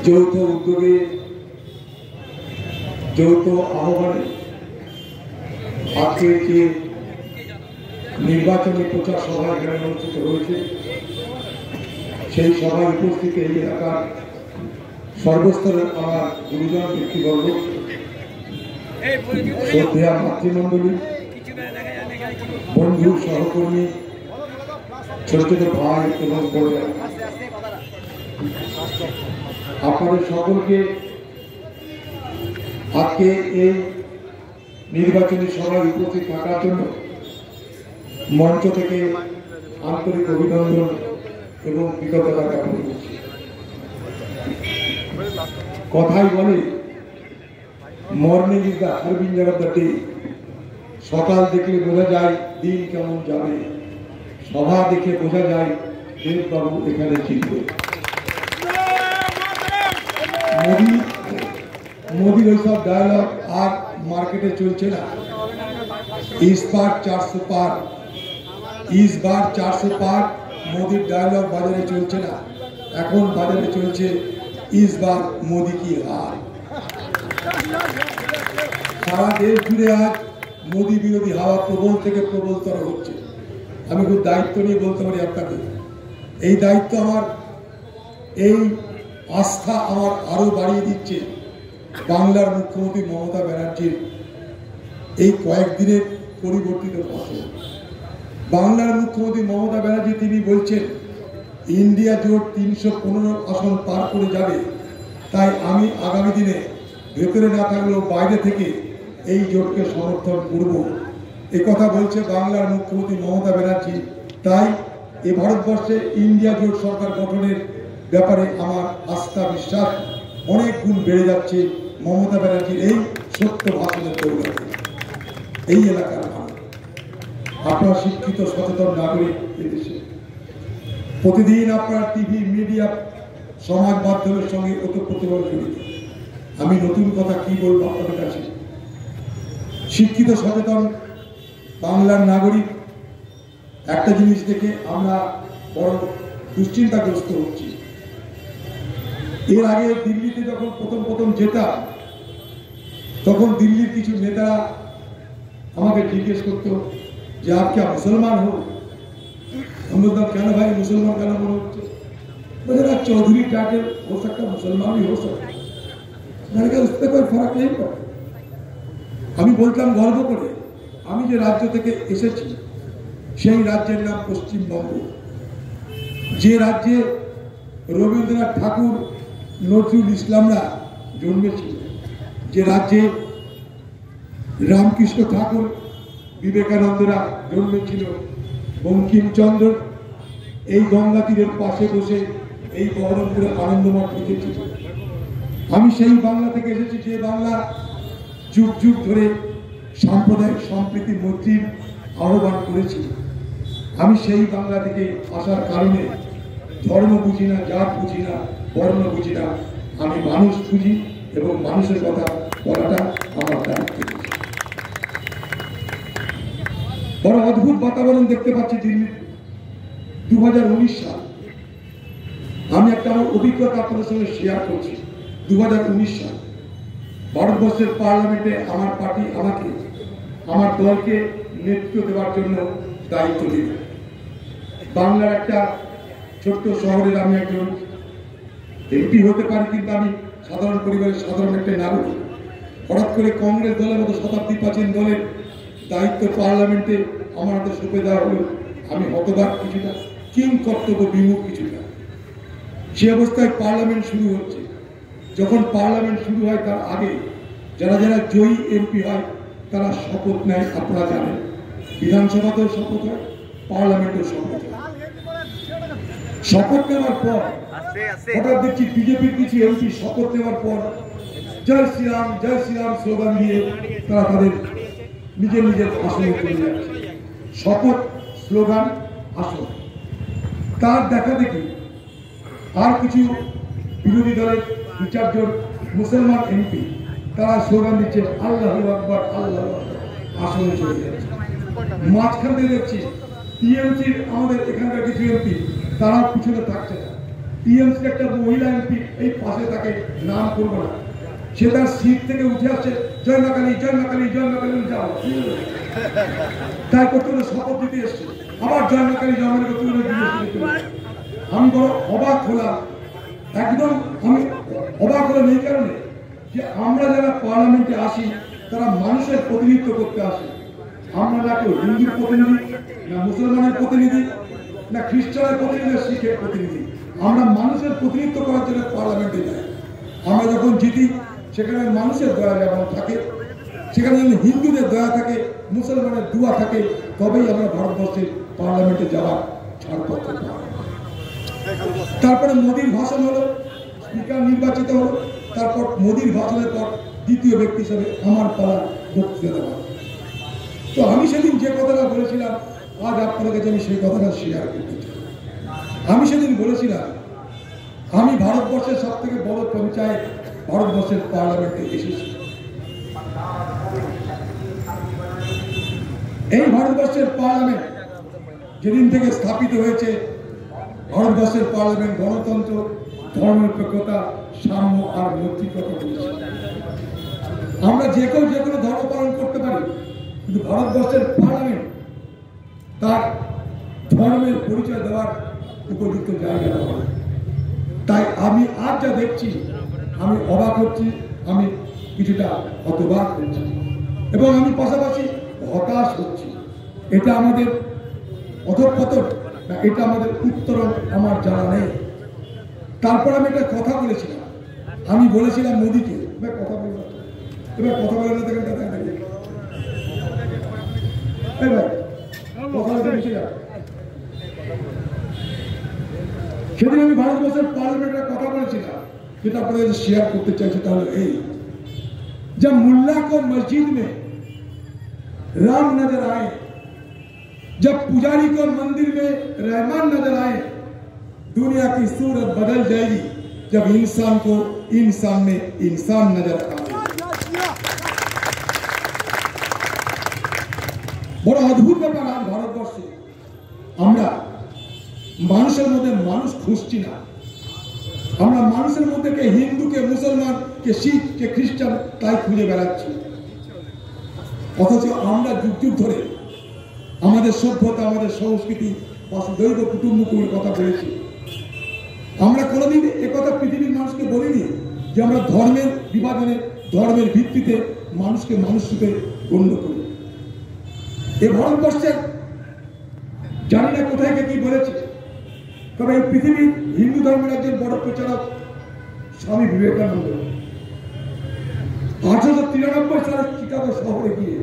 যৌথ উদ্যোগে যৌথ আহ্বানে আজকের যে নির্বাচনী প্রচার সভা এখানে অনুষ্ঠিত হয়েছে, সেই সভায় উপস্থিত এই এলাকার সর্বস্তরের আমার গুরুজন ব্যক্তিবর্গ, শ্রদ্ধেয়া মাতৃমণ্ডলী, বন্ধু, সহকর্মী, ছোট ছোট ভাই এবং বোনেরা, আপনাদের সকলকে আজকে এই নির্বাচনী সভায় উপস্থিত থাকার জন্য মঞ্চ থেকে আন্তরিক অভিনন্দন এবং কৃতজ্ঞতা জ্ঞাপন করছি। কথাই বলে morning is the harbinger of the day. সকাল দেখলে বোঝা যায় দিন কেমন যাবে, সভা দেখে বোঝা যায় দেববাবু এখানে জিতবে। মোদির ওইসব ডায়লগ আর মার্কেটে চলছে না। इस बार 400 पार, इस बार 400 पार मोदीर डायलग बाजारे चलছে না। এখন বাজারে চলছে इस बार मोदी की हार। সারা দেশ জুড়ে আজ মোদি বিরোধী হাওয়া প্রবল থেকে প্রবলতর হচ্ছে। আমি খুব দায়িত্ব নিয়ে বলতে পারি আপনাকে, এই দায়িত্ব আমার, এই আস্থা আমার আরো বাড়িয়ে দিচ্ছে বাংলার মুখ্যমন্ত্রী মমতা ব্যানার্জির এই কয়েকদিনের পরিবর্তিত ভাষণ। বাংলার মুখ্যমন্ত্রী মমতা ব্যানার্জি তিনি বলছেন ইন্ডিয়া জোট 315 আসন পার করে যাবে, তাই আমি আগামী দিনে ভেতরে না থাকলেও বাইরে থেকে এই জোটকে সমর্থন করব, এই কথা বলছে বাংলার মুখ্যমন্ত্রী মমতা ব্যানার্জি। তাই এ ভারতবর্ষে ইন্ডিয়া জোট সরকার গঠনের ব্যাপারে আমার আস্থা বিশ্বাস অনেক গুণ বেড়ে যাচ্ছে মমতা ব্যানার্জির এই সত্য ভাষণের দৌলতে। এই এলাকার মানুষ, আপনারা শিক্ষিত সচেতন নাগরিক, এদেশে প্রতিদিন আপনার টিভি, মিডিয়া, সমাজ মাধ্যমের সঙ্গে ওতপ্রোতভাবে জড়িত। আমি নতুন কথা কি বলবো আপনাদের কাছে? শিক্ষিত সচেতন বাংলার নাগরিক, একটা জিনিস দেখে আমরা বড় দুশ্চিন্তাগ্রস্ত হচ্ছি। এর আগে দিল্লিতে যখন প্রথম যেতাম, তখন দিল্লির কিছু নেতারা আমাকে জিজ্ঞেস করতো যে আপ क्या মুসলমান हो? हम बोलते কেন ভাই মুসলমান কেন মনে হচ্ছে? বলে না चौधरी टाटे हो सकता, मुसलमान भी हो सकता। मैंने कहा उससे कोई फर्क नहीं पड़ता। আমি বলতাম গর্ব করে, আমি যে রাজ্য থেকে এসেছি সেই রাজ্যের নাম পশ্চিমবঙ্গ, যে রাজ্যে রবীন্দ্রনাথ ঠাকুর, নজরুল ইসলামরা জন্মেছিল, যে রাজ্যে রামকৃষ্ণ ঠাকুর, বিবেকানন্দরা জন্মেছিল, বঙ্কিমচন্দ্র এই গঙ্গা তীরের পাশে বসে এই বহরমপুরে আনন্দমঠ লিখেছিল। আমি সেই বাংলা থেকে এসেছি, যে বাংলা যুগ যুগ ধরে সাম্প্রদায়িক সম্প্রীতি মৈত্রীর আহ্বান করেছিল। আমি সেই বাংলা থেকে আসার কারণে ধর্ম বুঝি না, জাত বুঝি না, বর্ণ বুঝি না, আমি মানুষ বুঝি এবং মানুষের কথা বলাটা আমার দায়িত্ব। বড় অদ্ভুত বাতাবরণ দেখতে পাচ্ছি দিল্লির 2019 সাল। আমি একটা আমার অভিজ্ঞতা আপনাদের সঙ্গে শেয়ার করছি। 2019 সাল ভারতবর্ষের পার্লামেন্টে আমার পার্টি আমাকে, আমার দলকে নেতৃত্ব দেওয়ার জন্য দায়িত্ব দিল। বাংলার একটা ছোট্ট শহরের আমি একজন এমপি হতে পারি, কিন্তু আমি সাধারণ পরিবারের সাধারণ একটা নাগরিক। হঠাৎ করে কংগ্রেস দলের মতো শতাব্দী প্রাচীন দলের দায়িত্ব পার্লামেন্টে আমার হাতে সঁপে দেওয়া হলো। আমি হতবাক কিছুটা, কিং কর্তব্য বিমুখ কিছুটা। সে অবস্থায় পার্লামেন্ট শুরু হচ্ছে। যখন পার্লামেন্ট শুরু হয় তার আগে যারা যারা জয়ী এমপি হয় তারা শপথ নেয়, আপনারা জানেন। বিধানসভাতেও শপথ হয়, পার্লামেন্টেও শপথ হয়। শপথ নেওয়ার পর হঠাৎ দেখছি বিজেপির কিছু এমপি শপথ নেওয়ার পর জয় শ্রীরাম স্লোগান দিয়ে তারা তাদের নিজের নিজের আসনে চলে যাচ্ছে। শপথ, স্লোগান, আসন। তার দেখা দেখি আর কিছু বিরোধী দলের 2-4 মুসলমান এমপি তারা স্লোগান দিচ্ছে আল্লাহু আকবার, আল্লাহু আকবার, আসনে চলে যাচ্ছে। মাঝখান দিয়ে দেখছি টিএমসির আমাদের এখানকার কিছু এমপি তারা পিছনে থাকছে না, টিএমসি একটা মহিলা এমপি এই পাশে তাকে নাম করবো না, সে তার সিট থেকে উঠে আসছে, জয় মা কালী, জয় মা কালী, জয় মা কালী, যাও তাই করতে হলে শপথ দিতে এসছে, আবার জয় মা কালী, জয় মা কালী করতে হলে। আমি বড় অবাক হলাম, একদম আমি অবাক হলাম এই কারণে যে আমরা যারা পার্লামেন্টে আসি তারা মানুষের প্রতিনিধিত্ব করতে আসে। আমরা না কেউ হিন্দুর প্রতিনিধি, না মুসলমানের প্রতিনিধি, না খ্রিস্টানের প্রতিনিধি, শিখের প্রতিনিধি। আমরা মানুষের প্রতিনিধিত্ব করার জন্য পার্লামেন্টে যাই। আমরা যখন জিতি সেখানে মানুষের দয়া যেমন থাকে, সেখানে যদি হিন্দুদের দয়া থাকে, মুসলমানের দোয়া থাকে, তবেই আমরা ভারতবর্ষের পার্লামেন্টে যাওয়ার ছাড়পত্র পাই। তারপরে মোদির ভাষণ হলো, স্পিকার নির্বাচিত হলো, তারপর মোদির ভাষণের পর দ্বিতীয় ব্যক্তি হিসেবে আমার পালা বক্তৃতা দেওয়া। তো আমি সেদিন যে কথাটা বলেছিলাম, আজ আপনাদের কাছে আমি সেই কথাটা শেয়ার করতে চাই। আমি সেদিন বলেছিলাম আমি ভারতবর্ষের সব থেকে বড় পঞ্চায়েত ভারতবর্ষের পার্লামেন্টে এসেছি। এই ভারতবর্ষের পার্লামেন্ট যেদিন থেকে স্থাপিত হয়েছে, ভারতবর্ষের পার্লামেন্ট গণতন্ত্র, ধর্মনিরপেক্ষতা, সাম্য আর মৈত্রীর কথা বলেছে। আমরা যে কেউ যে কোনো ধর্ম পালন করতে পারি, কিন্তু ভারতবর্ষের পার্লামেন্ট তার ধর্মের পরিচয় দেওয়ার উপযুক্ত জায়গা নয়। তাই আমি আজ যা দেখছি আমি অবাক হচ্ছি, আমি কিছুটা হতবাক হচ্ছি এবং আমি পাশাপাশি হতাশ হচ্ছি। এটা আমাদের অধঃপতন না এটা আমাদের উত্তরণ আমার জানা নেই। তারপর আমি একটা কথা বলেছিলাম, আমি বলেছিলাম মোদীকে, কথা বলবো এবার কথা বলে না দেখেন কথা সেদিন আমি ভারতবর্ষের পার্লামেন্টের কথা বলেছিলাম, যেটা আপনাদের শেয়ার করতে চাইছি। তাহলে এই जब मुल्ला को मस्जिद में राम नजर आए, जब पुजारी को मंदिर में रहमान नजर आए, दुनिया की सूरत बदल जाएगी जब इंसान को इंसान में इंसान नजर आए। বড় অদ্ভুত ব্যাপার, আজ ভারতবর্ষে আমরা মানুষের মধ্যে মানুষ খুঁজছি না। আমরা মানুষের মধ্যে কে হিন্দু, কে মুসলমান, কে শিখ, কে খ্রিস্টান তাই খুঁজে বেড়াচ্ছি। অথচ আমরা যুগ যুগ ধরে আমাদের সভ্যতা, আমাদের সংস্কৃতি, বাসুদৈব কুটুম্বকমের কথা বলেছি। আমরা কোনোদিন একথা পৃথিবীর মানুষকে বলিনি যে আমরা ধর্মের বিভাজনে, ধর্মের ভিত্তিতে মানুষকে মানুষ রূপে গণ্য করি। এই ভারতবর্ষের জানি না কোথায় কি বলেছে, তবে এই পৃথিবীর হিন্দু ধর্মের একজন বড় প্রচারক স্বামী বিবেকানন্দ 1893 সালে চিকাগো শহরে গিয়ে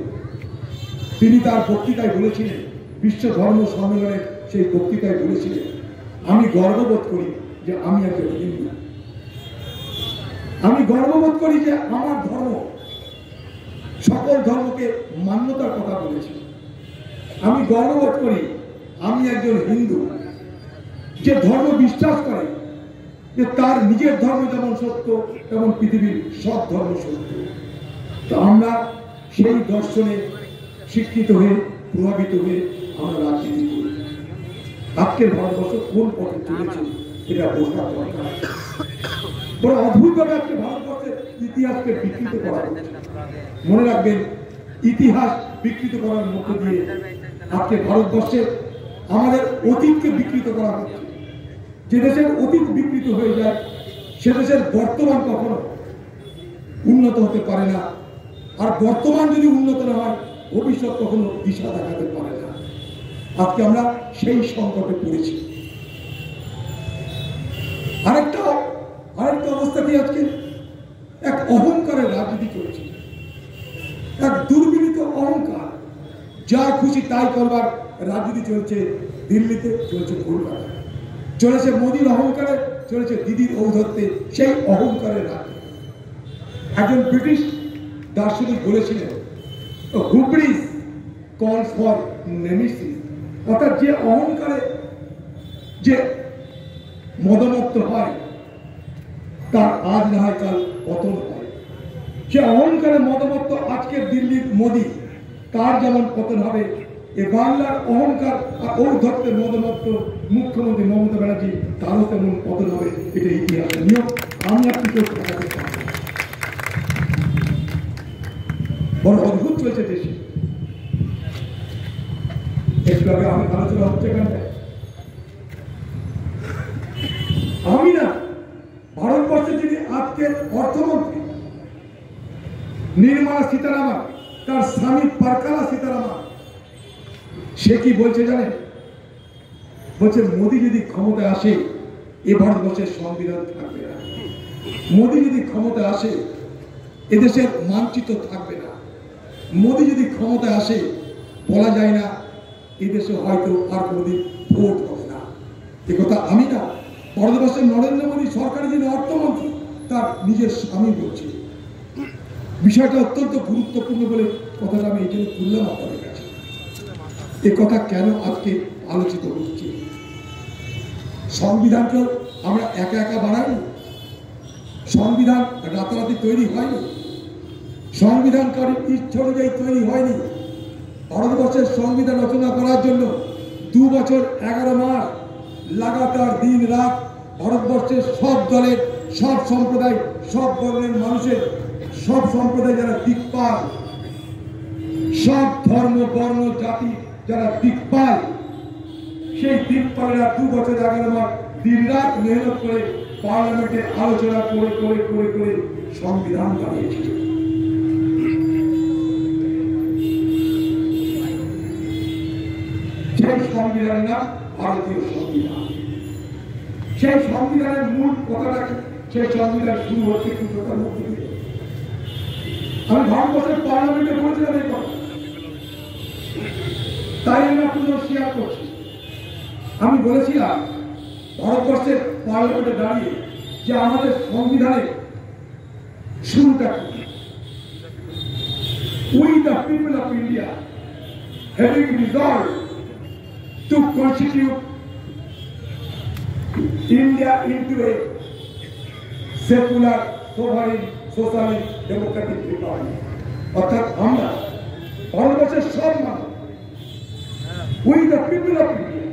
তিনি তার বক্তৃতায় বলেছিলেন, বিশ্ব ধর্ম সম্মেলনের সেই বক্তৃতায় বলেছিলেন, আমি গর্ববোধ করি যে আমি একজন হিন্দু। আমি গর্ববোধ করি যে আমার ধর্ম সকল ধর্মকে মান্যতার কথা বলেছে। আমি গর্ববোধ করি আমি একজন হিন্দু যে ধর্ম বিশ্বাস করে যে তার নিজের ধর্ম যেমন সত্য তেমন পৃথিবীর সব ধর্ম সত্য। তো আমরা সেই দর্শনে শিক্ষিত হয়ে, প্রভাবিত হয়ে আমরা রাজনীতি করি। আজকের ভারতবর্ষ কোন পথে চলেছে এটা বোঝার দরকার। বড় অদ্ভুতভাবে আজকে ভারতবর্ষের ইতিহাসকে বিকৃত করা হচ্ছে। মনে রাখবেন, ইতিহাস বিকৃত করার মধ্য দিয়ে আজকে ভারতবর্ষে আমাদের অতীতকে বিকৃত করা হচ্ছে। যে দেশের অতীত বিকৃত হয়ে যায় সে দেশের বর্তমান কখনো উন্নত হতে পারে না, আর বর্তমান যদি উন্নত না হয় ভবিষ্যৎ কখনো দিশা দেখাতে পারে না। আজকে আমরা সেই সংকটে পড়েছি। আরেকটা অবস্থা কি, আজকে এক অহংকারের রাজনীতি চলছে, এক দুর্বিনীত অহংকার, যা খুশি তাই করবার রাজনীতি চলছে। দিল্লিতে চলছে, কলকাতায় চলেছে, মোদীর অহংকারে চলেছে, দিদির ঔদ্ধত্যে সেই অহংকারের রাজনীতি। একজন ব্রিটিশ দার্শনিক বলেছিলেন, হুব্রিস কলস ফর নেমেসিস, অর্থাৎ যে অহংকারে যে মদমত্ত হয় তার আজ না হয় কাল পতন হয়। সে অহংকারে মদমত্ত আজকের দিল্লির মোদী, তার যেমন পতন হবে এ বাংলার অহংকার আর ঔদ্ধত্যের মদমত্ত মুখ্যমন্ত্রী মমতা ব্যানার্জি তারও তেমন পতন হবে, এটা ইতিহাসের নিয়ম। আমি আপনি কেউ ঠেকাতে পারব না। বড় অদ্ভুত চলছে দেশে। একটু আগে আমি আলোচনা হচ্ছে এখানটায়, আমি না ভারতবর্ষের যিনি আজকের অর্থমন্ত্রী নির্মলা সীতারামন, তার স্বামী পারকালা সীতারামন, সে কি বলছে জানেন? বলছে মোদী যদি ক্ষমতায় আসে এ ভারতবর্ষের সংবিধান থাকবে না, মোদী যদি ক্ষমতায় আসে এদেশের মানচিত্র থাকবে না, মোদী যদি ক্ষমতায় আসে বলা যায় না এদেশে হয়তো আর কোনোদিন ভোট হবে না। এ কথা আমি না, ভারতবর্ষের নরেন্দ্র মোদী সরকারের যিনি অর্থমন্ত্রী তার নিজের স্বামী বলছে। বিষয়টা অত্যন্ত গুরুত্বপূর্ণ বলে কথাটা আমি এই জন্য তুললাম আপনাদের কাছে। এ কথা কেন আজকে আলোচিত হচ্ছে? সংবিধানকে আমরা একা একা বানাইনি, সংবিধান রাতারাতি তৈরি হয়নি, সংবিধানকারীর ইচ্ছা অনুযায়ী তৈরি হয়নি। ভারতবর্ষের সংবিধান রচনা করার জন্য 2 বছর 11 মাস লাগাতার দিন রাত ভারতবর্ষের সব দলের, সব সম্প্রদায়, সব বর্ণের মানুষের, সব সম্প্রদায় যারা দিকপাল, সব ধর্ম বর্ণ জাতি যারা দিকপাল, সেই দিকপালেরা 2 বছর 11 মাস দিন রাত মেহনত করে পার্লামেন্টে আলোচনা করে করে করে করে সংবিধান বানিয়েছে। সেই সংবিধানের নাম ভারতীয় সংবিধান। সেই সংবিধানের মূল কথাটা কি? সেই সংবিধান শুরু হচ্ছে কিছুটার মধ্যে দিয়ে। আমি ভারতবর্ষের পার্লামেন্টে বলেছিলাম এই কথা, তাই আমি আপনাদের শেয়ার করছি। আমি বলেছিলাম ভারতবর্ষের পার্লামেন্টে দাঁড়িয়ে যে আমাদের সংবিধানের শুরুটা কি? We the people of India having resolved to constitute India into a secular, sovereign, socialist, democratic republic. অর্থাৎ আমরা ভারতবর্ষের সব মানুষ, we the people of India,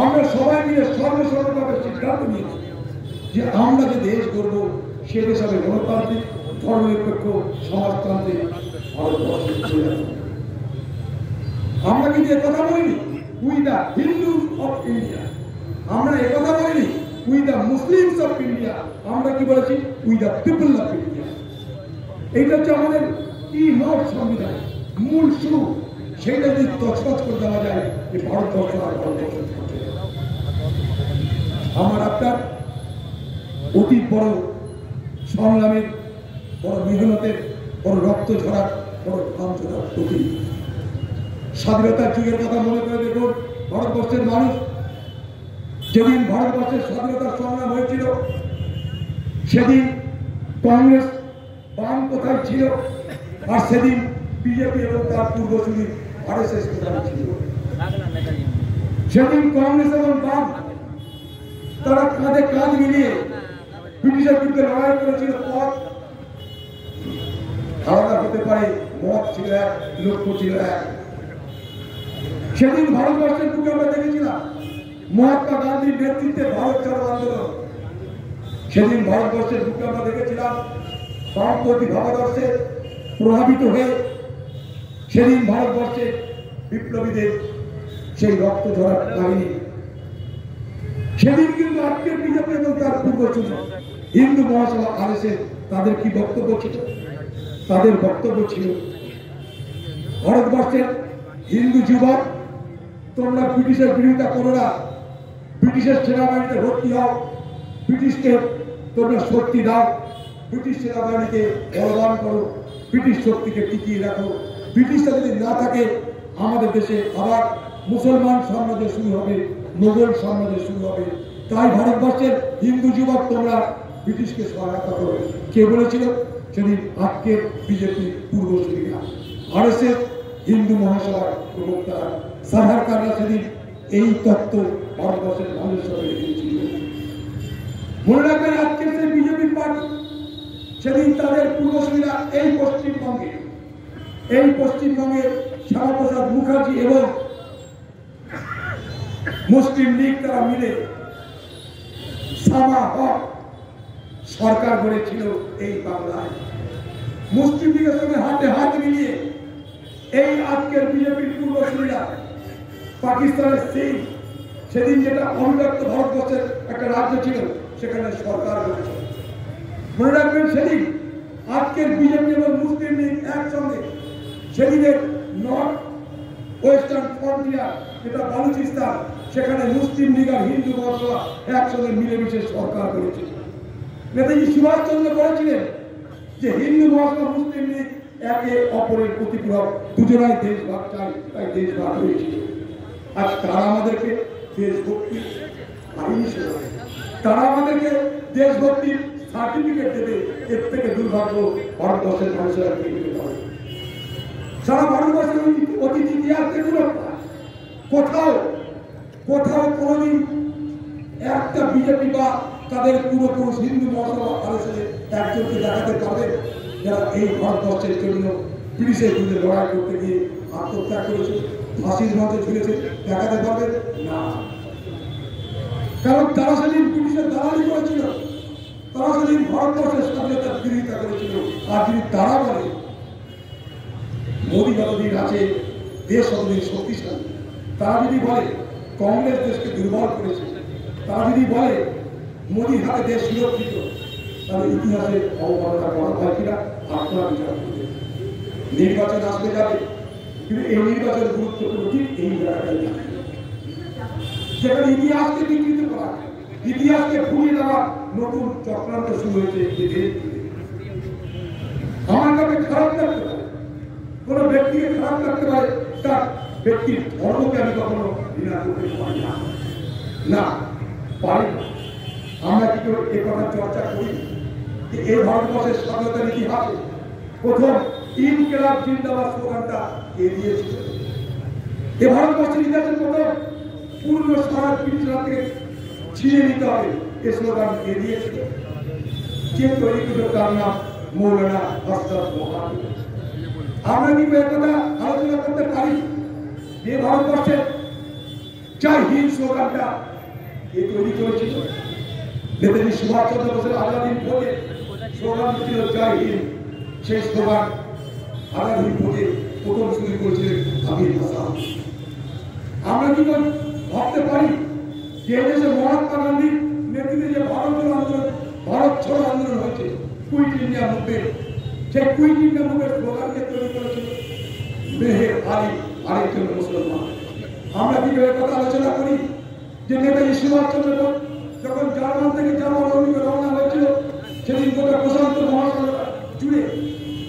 আমরা সবাই মিলে সর্বসর্বভাবে সিদ্ধান্ত নিয়েছি যে আমরা যে দেশ গড়ব সে দেশ হবে গণতান্ত্রিক, ধর্মনিরপেক্ষ, সমাজতান্ত্রিক ভারতবর্ষের। আমরা কিন্তু একথা বলিনি we the Hindus of India, আমরা একথা বলিনি we the Muslims of India, আমরা কি বলেছি we the people of India. এইটা হচ্ছে আমাদের কি নোট সংবিধান মূল সুর, সেইটা যদি তছনছ করে দেওয়া যায় যে ভারতবর্ষ আর ভারতবর্ষ। আমার আপনার অতি বড় সংগ্রামের, বড় মেহনতের, বড় রক্ত ঝরার, বড় ঘাম ঝরার প্রতি স্বাধীনতার যুগের কথা মনে করে দেখুন। ভারতবর্ষের মানুষ যেদিন ভারতবর্ষের স্বাধীনতার সংগ্রাম হয়েছিল সেদিন কংগ্রেস বাম কোথায় ছিল, আর সেদিন বিজেপি এবং তার পূর্বসূরি আরএসএস কোথায় ছিল। সেদিন কংগ্রেস এবং বাম তারা কাঁধে কাঁধ মিলিয়ে ব্রিটিশের বিরুদ্ধে লড়াই করেছিল। পথ আলাদা হতে পারে, মত ছিল এক, লক্ষ্য ছিল এক। সেদিন ভারতবর্ষের বুকে আমরা দেখেছিলাম মহাত্মা গান্ধীর নেতৃত্বে ভারত ছাড়ো আন্দোলন। সেদিন ভারতবর্ষের বুকে আমরা দেখেছিলাম বামপন্থী ভাবাদর্শে প্রভাবিত হয়ে সেদিন ভারতবর্ষের বিপ্লবীদের সেই রক্ত ঝরার কাহিনী। সেদিন কিন্তু আজকের বিজেপি এবং তার পূর্বসূরি হিন্দু মহাসভা আরএসএস তাদের কি বক্তব্য ছিল? তাদের বক্তব্য ছিল ভারতবর্ষের হিন্দু যুবক তোমরা ব্রিটিশের বিরোধিতা করো না, ব্রিটিশের সেনাবাহিনীতে ভর্তি হও, ব্রিটিশকে তোমরা শক্তি দাও, ব্রিটিশ সেনাবাহিনীকে বলবান করো, ব্রিটিশ শক্তিকে টিকিয়ে রাখো। ব্রিটিশটা যদি না থাকে আমাদের দেশে আবার মুসলমান সাম্রাজ্য শুরু হবে, মোগল সাম্রাজ্য শুরু হবে। তাই ভারতবর্ষের হিন্দু যুবক তোমরা ব্রিটিশকে সহায়তা করো। কে বলেছিল? সেদিন আজকের বিজেপি পূর্বসূরীরা, আরএসএস, হিন্দু মহাসভার প্রবক্তারা, সাভারকাররা সেদিন এই তত্ত্ব ভারতবর্ষের মানুষের সঙ্গে রেখেছিল। মনে রাখবেন আজকের সেই বিজেপি পার্টি সেদিন তাদের পূর্বসূরীরা এই পশ্চিমবঙ্গে শ্যামাপ্রসাদ মুখার্জি এবং মুসলিম লীগ তারা মিলে সামা হক সরকার গড়েছিল এই বাংলায়। মুসলিম লীগের সঙ্গে হাতে হাত মিলিয়ে এই আজকের বিজেপির পূর্বসূরীরা পাকিস্তানের সিং সেদিন যেটা অবিভক্ত ভারতবর্ষের একটা রাজ্য ছিল সেখানে সরকার গড়েছে। মনে রাখবেন সেদিন আজকের বিজেপি এবং মুসলিম লীগ একসঙ্গে সেদিনের নর্থ ওয়েস্টার্ন ফ্রন্টিয়ার যেটা বালুচিস্তান সেখানে মুসলিম লীগ আর হিন্দু মহাসভা একসঙ্গে মিলেমিশে সরকার করেছে। নেতাজি সুভাষচন্দ্র বলেছিলেন যে হিন্দু মহাসভা মুসলিম লীগ একে অপরের প্রতিপূরক, দুজনাই দেশভাগ চাই, তাই দেশভাগ হয়েছিল। আজ তারা আমাদেরকে দেশভক্তি আইনি শোনাবে, তারা আমাদেরকে দেশভক্তির সার্টিফিকেট দেবে। এর থেকে দুর্ভাগ্য ভারতবর্ষের মানুষেরা পেয়ে পারে। সারা ভারতবর্ষের অতীত ইতিহাস দেখুন, কোথাও কোথাও কোনদিন একটা বিজেপি বা তাদের পূর্বপুরুষ হিন্দু মহাসভা আলোচনায় একজনকে দেখাতে পারবে যারা এই ভারতবর্ষের জন্য ব্রিটিশের বিরুদ্ধে লড়াই করতে গিয়ে আত্মত্যাগ করেছে, ফাঁসির মধ্যে ঝুলেছে, দেখাতে পারবে না। কারণ তারা সেদিন ব্রিটিশের দালালি করেছিল, তারা সেদিন ভারতবর্ষের স্বাধীনতার বিরোধিতা করেছিল। আর যদি তারা বলে মোদী যতদিন আছে দেশ ততদিন শক্তিশালী, তারা যদি বলে কংগ্রেস দেশকে দুর্বল করেছে, তারা যদি বলে মোদীর হাতে দেশ সুরক্ষিত, তাহলে ইতিহাসে অবমাননা করা হয় কিনা আপনারা বিচার করবেন। নির্বাচন আসবে যাবে, কিন্তু এই নির্বাচন গুরুত্বপূর্ণ ঠিক এই জায়গাটাই যেখানে ইতিহাসকে বিকৃত করা, ইতিহাসকে ভুলিয়ে দেওয়ার নতুন চক্রান্ত শুরু হয়েছে। আমার কাছে খারাপ লাগতে পারে, কোন ব্যক্তিকে খারাপ লাগতে পারে, তার ব্যক্তির ধর্মকে আমি কখনো ঘৃণা করতে পারি না, পারি না। আমরা কি করে এ কথা চর্চা করি যে এই ভারতবর্ষের স্বাধীনতার ইতিহাসে প্রথম ইনকিলাব জিন্দাবাদ স্লোগানটা কে দিয়েছিল? এ ভারতবর্ষের ইতিহাসের প্রথম পূর্ণ স্বরাজ ব্রিটিশরা থেকে ছিনিয়ে নিতে হবে এ স্লোগান কে দিয়েছিল? কে তৈরি করে? তার নাম মৌলানা হযরত মোহাম্মদ। আমরা কি একথা আলোচনা করতে পারি যে ভারতবর্ষের জয় হিন্দ স্লোগানটা কে তৈরি করেছিল? নেতাজি সুভাষচন্দ্র বোসের আজাদির ভোটে স্লোগান ছিল জয় হিন্দ। সেই স্লোগান আজাদির ভোটে প্রথম শুরু করেছিলেন আমির হাসান। আমরা কি ভাবতে পারি যে দেশে মহাত্মা গান্ধীর নেতৃত্বে যে ভারত আন্দোলন, ভারত ছাড়ো আন্দোলন হয়েছে, কুইট ইন্ডিয়া মুভমেন্ট, সেই কুইট ইন্ডিয়া মুভমেন্ট স্লোগানকে তৈরি করেছিল মেহের আলী, আরেকজন মুসলমান। আমরা কি কথা আলোচনা করি যে নেতাজি সুভাষচন্দ্র বোস যখন জার্মান থেকে জার্মান অভিযানে রওনা হয়েছিল, সেদিন গোটা প্রশান্ত মহাসাগর জুড়ে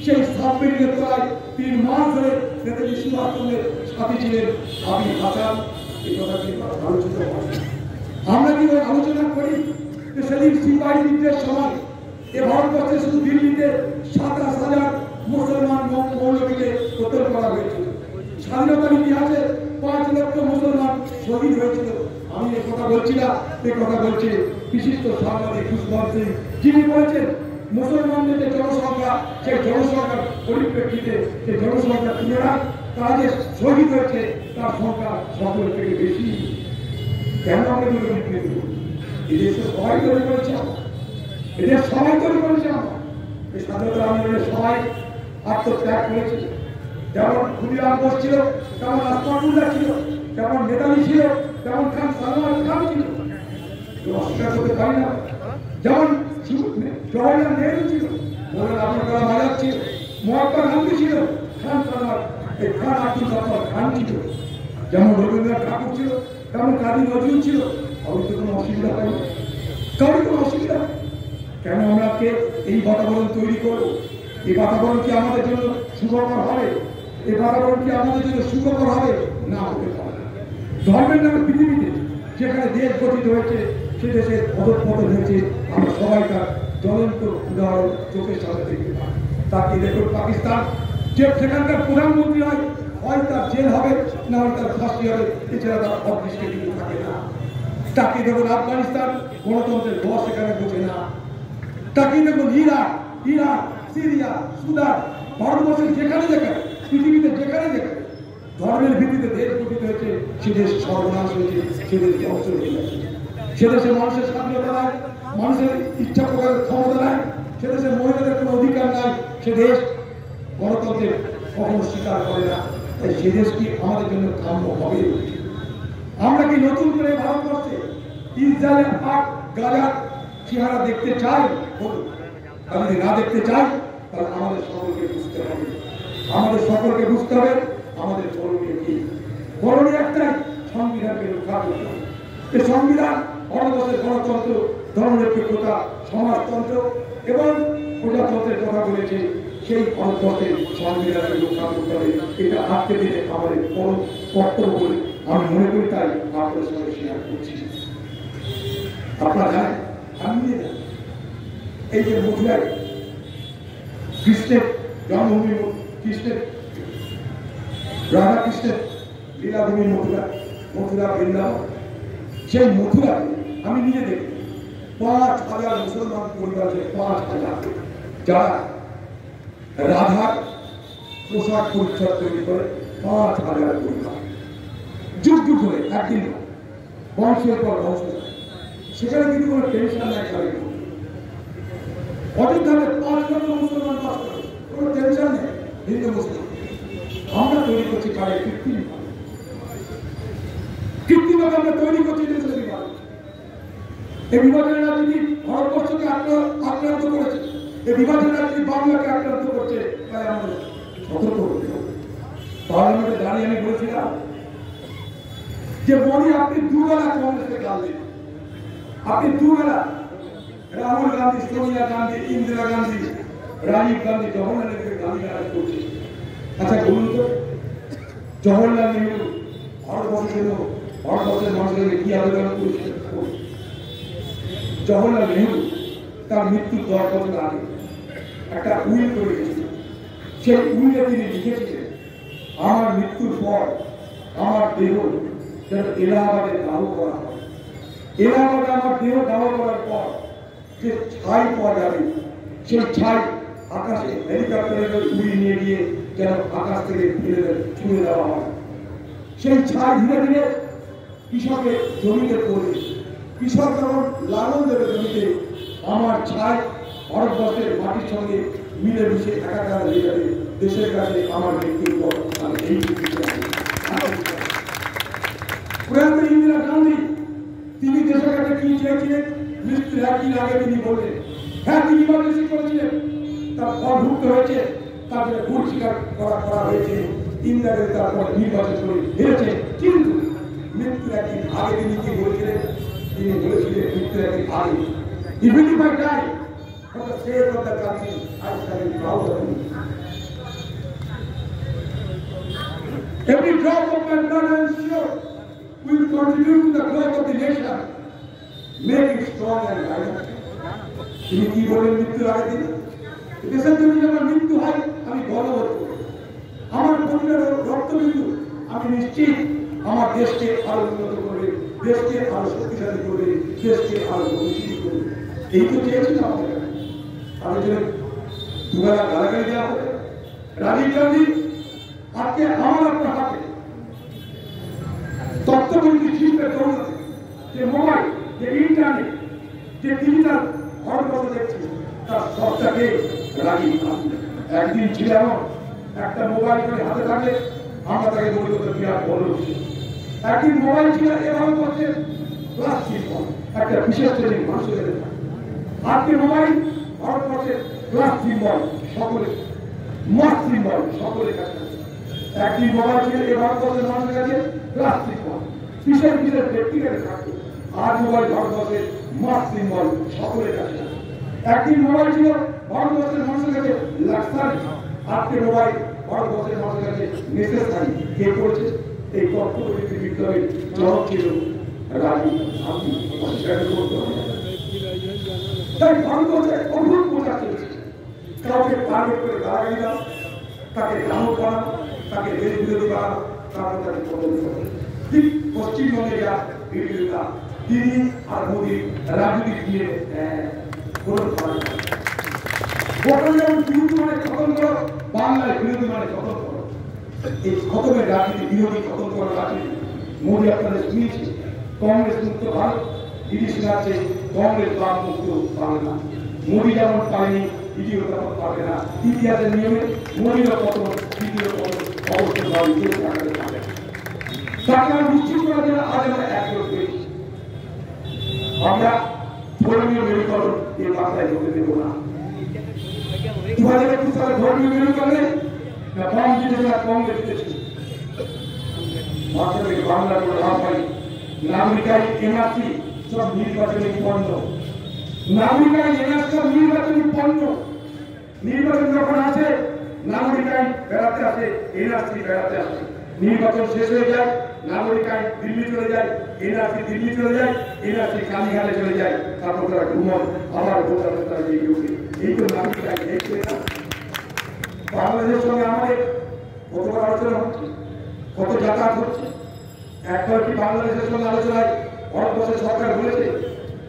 সেই সাবমেরিনের তলায় 3 মাস ধরে নেতাজি সুভাষচন্দ্রের সাথী ছিলেন আমির হাসান। এই কথা কি আলোচিত হয়? আমরা কি আলোচনা করি যে সেদিন সিপাহী বিদ্রোহের সময় এ ভারতবর্ষে শুধু দিল্লিতে 27,000 মুসলমান মৌলবীকে কতল করা হয়েছিল। স্বাধীনতার ইতিহাসে 5 লক্ষ মুসলমান শহীদ হয়েছিল। আমি এই কথা বলছি না, এই কথা বলছে বিশিষ্ট সাংবাদিক খুশবন্ত সিং, যিনি বলেছেন মুসলমানদের যে জনসংখ্যা, সেই জনসংখ্যার পরিপ্রেক্ষিতে সেই জনসংখ্যার তুলনায় তারা যে শহীদ হয়েছে তার সংখ্যা সকলের থেকে বেশি। কেন আমরা বিক্রি করব? এদেশে সবাই তৈরি করেছে, এদের সবাই তৈরি করেছে। আমরা এই স্বাধীনতা আন্দোলনের সবাই আত্মত্যাগ করেছে। যেমন ক্ষুদিরাম বোস ছিল, তেমন আসমানুল্লাহ ছিল, যেমন নেতাজি ছিল, যেমন খান সালমান খান ছিল, অস্বীকার করতে পারি না। যেমন জওয়াহরলাল নেহরু ছিল, মৌলানা আবুল কালাম আজাদ ছিল, মহাত্মা গান্ধী ছিল, খান আব্দুল গফফার খান ছিল, যেমন রবীন্দ্রনাথ ঠাকুর ছিল, তেমন কাজী নজরুল ছিল। আমি তো কোনো অসুবিধা পাই না, কারোর কোনো অসুবিধা। কেন আমরা এই বাতাবরণ তৈরি করবো? এই বাতাবরণ কি আমাদের জন্য সুখকর হবে? এই বাতাবরণ কি আমাদের জন্য সুখকর হবে? না, হতে পারে। ধর্মের নামে পৃথিবীতে যেখানে দেশ গঠিত হয়েছে, সে দেশে অধঃপতন হয়েছে। আমরা সবাই তার জ্বলন্ত উদাহরণ চোখের সামনে দেখতে পাই। তাকে দেখুন পাকিস্তান, যে সেখানকার প্রধানমন্ত্রী হয় তার জেল হবে, না হয় তার ফাঁসি হবে, এছাড়া তার অদৃষ্টে কিন্তু থাকে না। তাকে দেখুন আফগানিস্তান, গণতন্ত্রের বস সেখানে বোঝে না। তাকে দেখুন ইরাক, সিরিয়া, সুদান, ভারতবর্ষের যেখানে যেখানে, পৃথিবীতে যেখানে যেখানে ধর্মের ভিত্তিতে দেশ গঠিত হয়েছে, সে দেশ সর্বনাশ হয়েছে, সে দেশ ধ্বংস হয়ে গেছে। সে দেশে মানুষের স্বাধীনতা নাই, মানুষের ইচ্ছা প্রকাশের ক্ষমতা নাই, সে দেশে মহিলাদের কোনো অধিকার নাই, সে দেশ গণতন্ত্রের কখনো স্বীকার করে না। তাই সে দেশ কি আমাদের জন্য কাম্য হবে? আমরা কি নতুন করে ভারতবর্ষে ইসরায়েলের পাক গাজার চেহারা দেখতে চাই? বলুন। আর যদি না দেখতে চাই তাহলে আমাদের সকলকে বুঝতে হবে, আমাদের সকলকে বুঝতে হবে আমাদের করণীয় কি। করণীয় একটাই, সংবিধানকে রক্ষা করতে হবে। এই সংবিধান ভারতবর্ষের গণতন্ত্র, ধর্মনিরপেক্ষতা, সমাজতন্ত্র এবং প্রজাতন্ত্রের কথা বলেছে। সেই ভারতবর্ষের সংবিধানকে রক্ষা করতে হবে, এটা আজকে দিনে আমাদের বড় কর্তব্য বলে আমি মনে করি। তাই আপনাদের সঙ্গে শেয়ার করছি। আপনারা জানেন, আমি এই যে মথুরায় কৃষ্ণের জন্মভূমি, কৃষ্ণের রাধা কৃষ্ণের লীলাভূমি মথুরা, মথুরা বৃন্দাবন, সেই মথুরায় আমি নিজে দেখি ৫,০০০ মুসলমান পরিবার আছে, ৫,০০০ যারা রাধার পোশাক পরিচ্ছদ তৈরি করে। ৫,০০০ পরিবার যুগ যুগ ধরে, একদিন বংশের পর বংশ। সেখানে কিন্তু কোনো টেনশন নাই, অযোধ্যাতে ৫,০০০ মুসলমান বাস করে, কোনো টেনশন নেই হিন্দু মুসলমান। আমরা তৈরি করছি কারে? কৃত্রিমভাবে আমরা তৈরি করছি বিভাজন। এই বিভাজনের রাজনীতি ভারতবর্ষকে আক্রান্ত করেছে, এই বিভাজনের রাজনীতি বাংলাকে আক্রান্ত করছে। তাই আমাদের সতর্ক করতে হবে। পার্লামেন্টে দাঁড়িয়ে আমি বলেছিলাম যে মোদী, আপনি দুবেলা কংগ্রেসকে গাল দিন, আপনি দুবেলা রাহুল গান্ধী, সোনিয়া গান্ধী, ইন্দিরা গান্ধী, রাজীব গান্ধী, জওহরলাল নেহরুকে গালি করছে। আচ্ছা বলুন তো, জওহরলাল নেহরু ভারতবর্ষের মানুষের কি আবেদন করেছিলেন? জওহরলাল নেহরু তার মৃত্যুর 10 বছর আগে একটা উইল করে গেছিলেন। সেই উইলে তিনি লিখেছিলেন, আমার মৃত্যুর পর আমার দেহ যেন এলাহাবাদে দাহ করা হয়। এলাহাবাদে আমার দেহ দাহ করার পর যে ছাই পাওয়া যাবে, সেই ছাই আকাশে হেলিকপ্টারে উড়িয়ে নিয়ে গিয়ে যেন আকাশ থেকে ছুঁড়ে দেওয়া হয়। সেই ছাই ধীরে ধীরে কৃষকের জমিতে পড়বে, কৃষক যখন লালন দেবে জমিতে, আমার ছাই ভারতবর্ষের মাটির সঙ্গে মিলে মিশে একাকার হয়ে যাবে। দেশের কাছে আমার মৃত্যুর পর আমি এই প্রয়াত ইন্দিরা গান্ধী, তিনি দেশের কাছে কি চেয়েছিলেন? মৃত্যুর একদিন আগে তিনি বললেন, হ্যাঁ তিনি ইমার্জেন্সি করেছিলেন, তার ফল ভুক্ত হয়েছে, তারপরে ভুল স্বীকার করা হয়েছে। ইন্দিরা গান্ধী তারপর নির্বাচন করে হেরেছে। কিন্তু মৃত্যুর একদিন আগে তিনি কি বলেছিলেন? তিনি বলেছিলেন মৃত্যুর একদিন আগে, even if I die for the sake of the country, I shall be proud of you. Every drop of my blood I am sure will contribute to the growth of the nation, make it strong and vibrant. তিনি কি বলেন মৃত্যুর আগে দিন? দেশের জন্য আমার মৃত্যু হয় আমি গর্ববোধ করি। আমার পরিবারের রক্তবিন্দু আমি নিশ্চিত আমার দেশকে আরো উন্নত করবে, দেশকে আরো শক্তিশালী করবে, দেশকে আরো গতিশীল করবে। এই তো চেয়েছিল আমাদের। তাদের জন্য দুবেলা গালাগালি দেওয়া হবে। রাজীব গান্ধী আজকে আমার আপনার হাতে তথ্যপ্রযুক্তি শিল্পের দৌলতে, যে মোবাইল, যে ইন্টারনেট, যে ডিজিটাল ভারতবর্ষ দেখছি, তার সবটাকে রাজীব গান্ধী। একদিন ছিল এমন, একটা মোবাইল করে হাতে থাকলে আমরা তাকে বলি করতে বিরাট বড় হচ্ছে। একদিন মোবাইল ছিল এভাবে করছে ক্লাস সিম্বল, একটা বিশেষ শ্রেণীর মানুষের কাছে থাকে। আজকে মোবাইল ভারতবর্ষের ক্লাস সিম্বল, সকলে মাস সিম্বল, সকলের কাছে। একদিন মোবাইল ছিল এ ভারতবর্ষের মানুষের কাছে ক্লাস সিম্বল, বিশেষ বিশেষ ব্যক্তিগত থাকতো। আজ মোবাইল ভারতবর্ষের মাস সিম্বল, সকলের কাছে। একদিন মোবাইল ছিল ভারতবর্ষের মানুষের কাছে লাক্সারি, আজকে মোবাইল ভারতবর্ষের মানুষের কাছে নেসেসারি। কে করেছে? এই তথ্যপ্রযুক্তি বিপ্লবের জনক ছিল রাজীব গান্ধী। অস্বীকার করতে হবে। তাই ভারতবর্ষে অদ্ভুত প্রচার চলছে। কাউকে টার্গেট করে গালাগালি দাও, তাকে গ্রাহক বানাও, তাকে দেশ বিরোধী বানাও, তারপর তাকে পদবি করো। ঠিক পশ্চিমবঙ্গে যা বিরোধিতা, দিদি আর মোদী রাজনীতি দিয়ে কোনো ভোটার যেমন বিরোধী মানে খতম করো, বাংলায় বিরোধী মানে খতম করো। এই খতমের রাজনীতি, বিরোধী খতম করার রাজনীতি মোদী আপনাদের শুনিয়েছে। কংগ্রেস মুক্ত ভারত ইডিশ আছে, কংগ্রেস বাম মুক্ত পাবে না। মোদী যেমন পারেনি, ইডিও তেমন পারবে না। ইতিহাসের নিয়মে মোদীর পতন, ইডিও পতন অবশ্যই পাবে। সরকার নিশ্চিত করার জন্য আজ আমরা একজোট হয়েছি। আমরা ধর্মীয় মেরুকরণ এই বাংলায় হতে দেব না। 2021 সালে ধর্মীয় মেরুকরণে না বাম জিতেছে না কংগ্রেস জিতেছে। মাত্র বাংলার রাজবাড়ি নাগরিকাই এনআরসি সব নির্বাচনী পণ্য। নাগরিকাই এনআরসি সব নির্বাচনী পণ্য। নির্বাচন যখন আসে নাগরিকাই বেড়াতে আসে, এনআরসি বেড়াতে আসে। নির্বাচন শেষ হয়ে যায়, নাগরিকাই দিল্লি চলে যায়, এনআরসি দিল্লি চলে যায়, এনআরসি কালীঘাটে চলে যায়। তারপর তারা ঘুমন আবার ভোটার তারা জেগে ওঠে। এই তো নাগরিকাই দেখছে না। বাংলাদেশের সঙ্গে আমাদের কত আলোচনা হচ্ছে, কত যাতায়াত হচ্ছে। একবার কি বাংলাদেশের সঙ্গে আলোচনায় ভারতবর্ষের সরকার বলেছে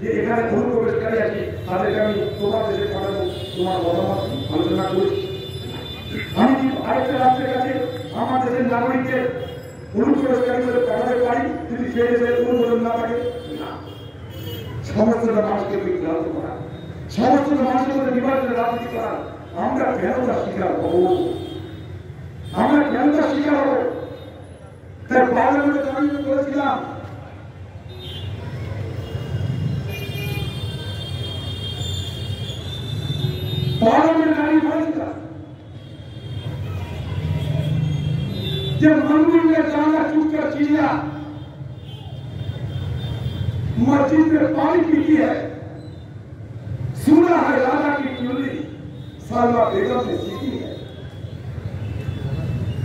যে এখানে অনুপ্রবেশকারী আছে, তাদেরকে আমি তোমার দেশে পাঠাবো, তোমার মতামত আলোচনা করেছি। আমি কি আরেকটা রাষ্ট্রের কাছে আমার দেশের নাগরিকদের অনুপ্রবেশকারী বলে পাঠাতে পারি যদি সেই দেশের অনুমোদন না থাকে? না। সমস্ত মানুষকে বিভ্রান্ত করা, সমস্ত মানুষের মধ্যে বিভাজনের রাজনীতি করা, আমরা কেন তার শিকার হব? আমরা কেন তার শিকার হব? তাই পার্লামেন্টে আমি বলেছিলাম পার্লামেন্টে দাঁড়িয়ে বলেছিলাম যে मंदिर में जाना चुप कर चिड़िया मस्जिद में पानी पीती है। सुना है राजा की चुनरी सालवा बेगम ने सीखी है।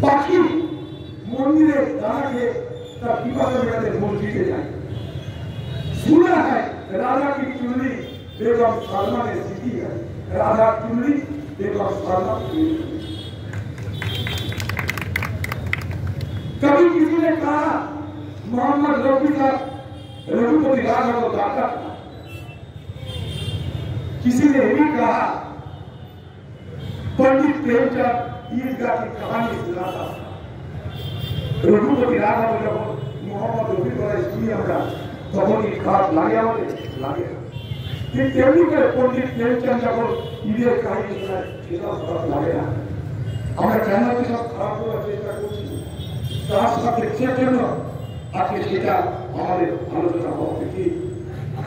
पाखी मंदिर दाना के तब पिपासा में मस्जिदे जाए। सुना है राजा की चुनरी बेगम सालमा ने सीखी है। राजा चुनरी बेगम सालमा की। कभी किसी ने कहा मोहम्मद रफी साहब रघुपति राघव को गाता था। किसी ने भी कहा पंडित प्रेमचंद ईदगाह की कहानी सुनाता था। रघुपति राघव जब मोहम्मद रफी द्वारा सुनी हमरा तখন কি খারাপ লাগে? আমাদের লাগে যে তেমনি করে পণ্ডিত প্রেমচন্দ যখন ঈদের কাহিনী শোনায় সেটাও খারাপ লাগে না। আমরা কেন সব খারাপ করার চেষ্টা করছি? তার সাথে জন্য আজকে সেটা আমাদের আলোচনা হওয়া উচিত।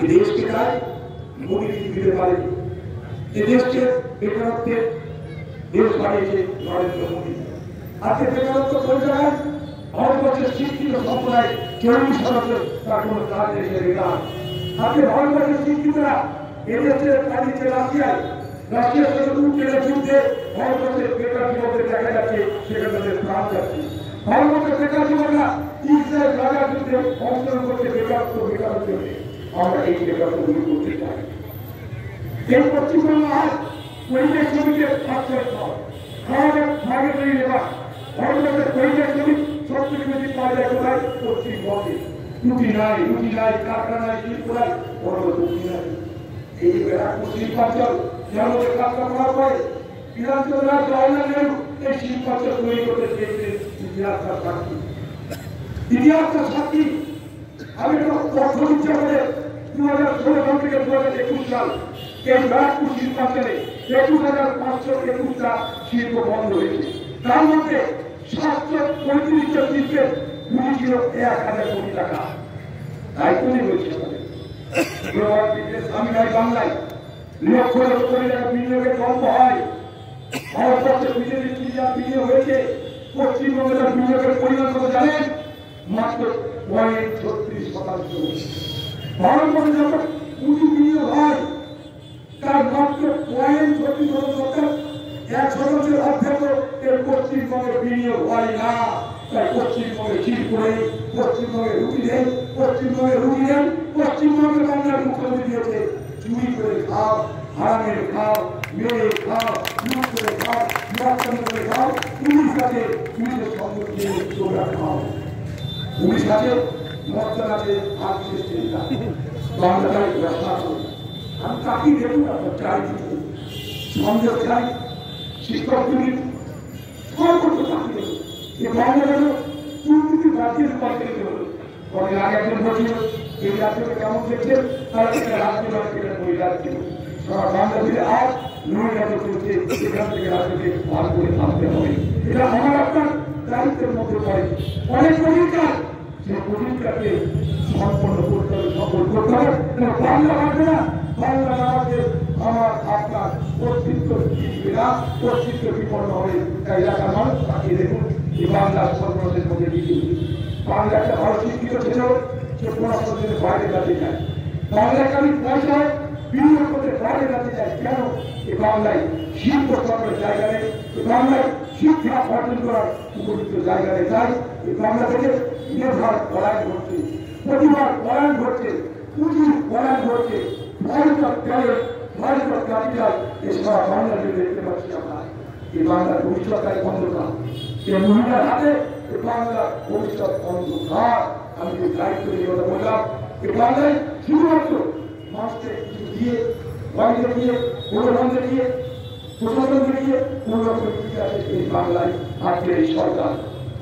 এই দেশকে চাই মোদী দিতে পারে। এই দেশকে বেকারত্বের দেশ বানিয়েছে নরেন্দ্র মোদী। আজকে বেকারত্ব কোন জায়গায়? ভারতবর্ষের শিক্ষিত সম্প্রদায় 40% তার কোনো কাজ এসে বেকার। আজকে ভারতবর্ষের শিক্ষিতরা এদেশের পালিতে রাশিয়ার সাথে উত্তেজনা যুদ্ধে ভারতবর্ষের বেকার যুবকদের দেখা যাচ্ছে সেখানে তাদের প্রাণ যাচ্ছে। ভারতবর্ষের বেকার যুবকরা ইসরায়েল গাজার যুদ্ধে অংশগ্রহণ করতে বেকারত্ব জন্য আমরা এই বেকারত্ব দূর করতে চাই। এই পশ্চিমবঙ্গ আজ পরিবেশ শ্রমিকের খাওয়া ভাগে তৈরি নেওয়া ভারতবর্ষের পরিবেশ শ্রমিক সবচেয়ে বেশি পাওয়া যায় কোথায়? পশ্চিমবঙ্গে। রুটি নাই, কারখানা নাই, শিল্প নাই, বড় রুটি নাই। এই ব্যারাকপুর শিল্পাঞ্চল যেমন কাজটা করার পরে বিধানসভা জওয়াহরলাল নেহরু এই শিল্পাঞ্চল তৈরি করতে চেয়েছিলেন। ইতিহাসটা সাক্ষী। আমি অর্থনীতি করে 2016 থেকে 2021 সাল এই ব্যারাকপুর শিল্পাঞ্চলে 21,521টা শিল্প বন্ধ হয়েছে। তার মধ্যে 735টা শিল্পের পুঁজি ছিল 1,000 কোটি টাকা। দায়িত্ব নিয়ে বলছি আমি নাই বাংলায় লক্ষ লক্ষ কোটি টাকা বিনিয়োগের গল্প হয়। ভারতবর্ষে বিজেপি যা বিনিয়োগ হয়েছে পশ্চিমবঙ্গে তার বিনিয়োগের পরিমাণ কত জানেন? মাত্র 36%। ভারতবর্ষে যখন পুঁজি বিনিয়োগ হয় তার মাত্র 36%। 1% অর্ধেক এর পশ্চিমবঙ্গের বিনিয়োগ হয় না। তাই পশ্চিমবঙ্গে শিল্প নেই, পশ্চিমবঙ্গে রুটি নেই, পশ্চিমবঙ্গের বাংলার মুখ্যমন্ত্রী দিয়েছে চুরি করে খাও, হারামের খাও, মেরে খাও, লুট করে খাও, নির্বাচন করে খাও, পুলিশ আছে, পুলিশের সঙ্গ দিয়ে চোরা খাও। পুলিশ আছে, মর্যাদা আছে, আর বিশেষ চিন্তা বাংলায় ব্যবসা করি। আমি তাকেই দেখুন আপনার চারিদিকে সন্দেহ চাই শিক্ষক তুমি সর্বোচ্চ তাকে দেখুন এই বাংলাগুলো দুর্নীতি রাজ্যে রূপান্তরিত হলো। কদিন আগে একজন বলছিল এই রাজ্যকে কেমন দেখছেন, তারা একটা রাজ্য ওই রাজ্য সারা বাংলা মিলে আজ নয় রাজ্য চলছে, এখান থেকে রাজ্যকে ভাগ করে আনতে হবে। এটা আমার আপনার দায়িত্বের মধ্যে পড়ে। অনেক কঠিন কাজ, সেই কঠিন কাজকে সম্পন্ন করতে হবে, সফল করতে হবে। বাংলা বাঁচবে না, বাংলা না বাঁচবে আমার আপনার অস্তিত্ব টিকবে না, অস্তিত্ব বিপন্ন হবে। তাই এলাকার মানুষ তাকিয়ে দেখুন এই বাংলার সর্বনাশের মধ্যে দিকে বাংলা একটা ভালো শিক্ষিত ছিল, সে পড়াশোনার জন্য বাইরে যাতে যায়। বাংলাকে আমি পয়সা বিনিয়োগ করতে বাইরে যাতে চাই কেন? এই বাংলায় শিল্প চক্রের জায়গা নেই, এই বাংলায় শিক্ষা অর্জন করার উপযুক্ত জায়গা নেই। তাই এই বাংলা থেকে মেধার পলায়ন ঘটছে, প্রতিভার পলায়ন ঘটছে, পুঁজির পলায়ন ঘটছে, ভারতের ট্যালেন্ট, ভারতের ক্যাপিটাল এসব বাংলা দেখতে পাচ্ছি আমরা। এই বাংলার ভবিষ্যৎ অন্ধকার, এই মহিলার হাতে এই বাংলার ভবিষ্যৎ অন্ধকার। আমি যে দায়িত্ব নিয়ে কথা বললাম, এই বাংলায় শুধুমাত্র মানুষকে কিছু দিয়ে, বাইরে দিয়ে, প্রধানকে দিয়ে, প্রশাসনকে দিয়ে কোন রকম বিকাশে এই বাংলায় আজকে এই সরকার,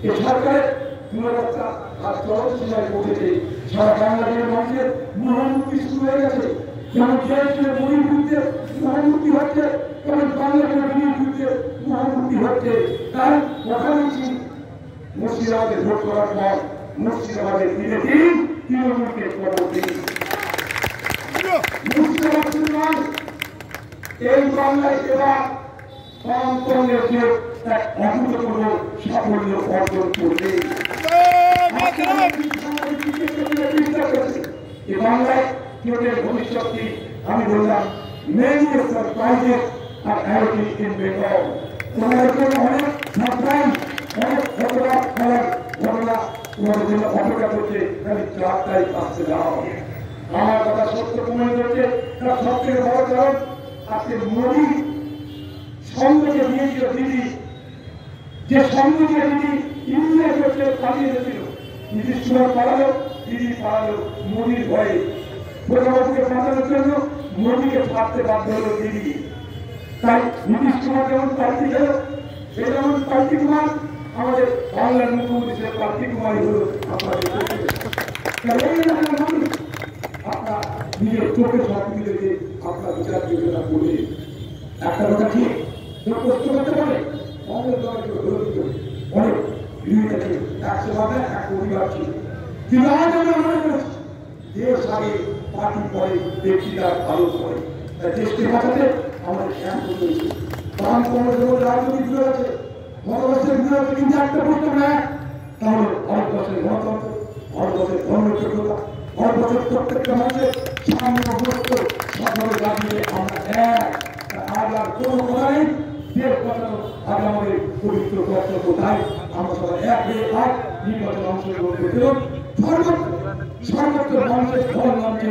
এই সরকারের নিরাপত্তা আর চরম সীমায় পৌঁছেছে। সারা বাংলাদেশের মানুষের মহামুক্তি শুরু হয়ে গেছে। যেমন জয়পুরের মনির যুদ্ধে মহামুক্তি হচ্ছে, তেমন বাংলাদেশের মনির যুদ্ধে মহামুক্তি হচ্ছে। তাই কথা বলছি, মুর্শিদাবাদে ভোট করার পর মুর্শিদাবাদের দিনে দিন তৃণমূলকে খবর দিন। মুর্শিদাবাদ শুধু নয়, এই বাংলায় এবার কংগ্রেস এক অভূতপূর্ব সাফল্য অর্জন করবে। এই বাংলায় কেন্দ্রের ভবিষ্যৎটি আমি বললাম প্রাইভেট আর আইটি ইন বেঙ্গল। তোমাদের জন্য অনেক সারপ্রাইজ, অনেক ঘটনা তোমাদের জন্য অপেক্ষা করছে। খালি 4 তারিখ আসতে যাওয়া হবে। আমার কথা সত্য প্রমাণিত হচ্ছে। তার সব থেকে বড় কারণ আজকে মোদী সঙ্গে দিয়েছিল দিদি, যে সঙ্গে দিয়ে দিদি ইন্ডিয়া করতে পালিয়ে গেছিল। নীতিশ কুমার পালালো, দিদি পালালো মোদীর ভয়ে। প্রধানমন্ত্রীকে বাঁচানোর জন্য মোদীকে ছাড়তে বাধ্য হলো দিদি। তাই নীতিশ কুমার যেমন প্রার্থী গেল, সে যেমন প্রার্থী কুমার আমাদের বাংলার মুখ্যমন্ত্রী সে প্রার্থী কুমারই হল। আপনাদের আপনার নিজের চোখে সব মিলেছে, আপনার বিচার বিবেচনা করবে। একটা কথা ঠিক, প্রশ্ন করতে পারে কংগ্রেস দলকে বিরোধী করে অনেক বিরোধী আছে, 100 ভাগে 1 পরিবার ছিল। কিন্তু আজ আমরা মনে করছি দেশ আগে পার্টি পরে, ব্যক্তিরা ভালো করে। তাই দেশকে বাঁচাতে আমাদের ক্যাম্প হয়েছে। বাম কংগ্রেস রাজনৈতিক বিরোধ আছে, ভারতবর্ষের বিরোধ আছে, কিন্তু একটা প্রশ্ন নেয়, তাহলে ভারতবর্ষের গণতন্ত্র, ভারতবর্ষের ধর্মযোগ্যতা, ভারতবর্ষের প্রত্যেকটা মানুষের সাম্যগ্রস্ত সকলে দাঁড়িয়ে আমরা এক। আজ আর কোনো কথা নেই, দেশ বাঁচানো আজ আমাদের পবিত্র কর্তব্য। তাই আমরা সবাই এক হয়ে আজ নির্বাচনে অংশগ্রহণ করতে সর্বত্র মানুষের ফল নামছে।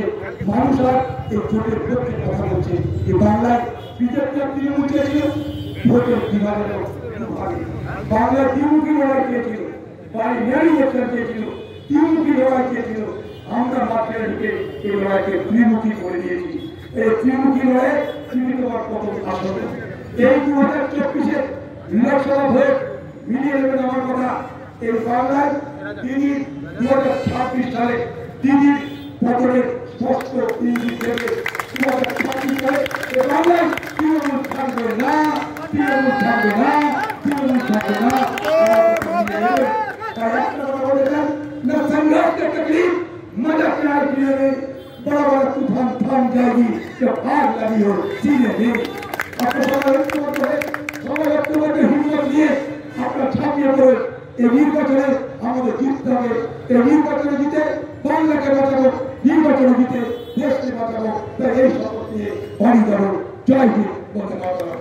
মানুষ আর এই ভোটের পক্ষে কথা বলছে। এই বাংলায় বিজেপি তৃণমূল চেয়েছিল ভোটের বিভাগের বাংলার ত্রিমুখী লড়াই চেয়েছিল, বাইনারি ইলেকশন চেয়েছিল, ত্রিমুখী লড়াই চেয়েছিল। আমরা মাঠে ঢুকে এই লড়াইকে ত্রিমুখী করে দিয়েছি। এই ত্রিমুখী লড়াই সীমিত হওয়ার প্রথম আসল। এই 2024-এর লোকসভা ভোট মিলিয়ে নেবেন আমার কথা। এই বাংলায় তিনি 2026 সালে তিনি পতনের স্পষ্ট ইঙ্গিত দেবে। 2026 সালে এই বাংলায় তৃণমূল থাকবে না, তৃণমূল থাকবে না, তৃণমূল থাকবে না। তাই একটা কথা বলেছেন না, संघर्ष के तकलीफ मजा प्यार किए में बड़ा बड़ा तूफान थाम जाएगी जब आग लगी हो सीने में। आपको সবাই অক্টোবরে হিম্মত নিয়ে আপনার ছাপিয়ে পড়ে এই নির্বাচনে আমাদের জিততে হবে। এই নির্বাচনে জিতে বাংলাকে বাঁচাবো, নির্বাচনে জিতে দেশকে বাঁচাবো। তাই এই শপথ নিয়ে বাড়ি যাবো। জয় হিন্দ, বন্দে মাতরম।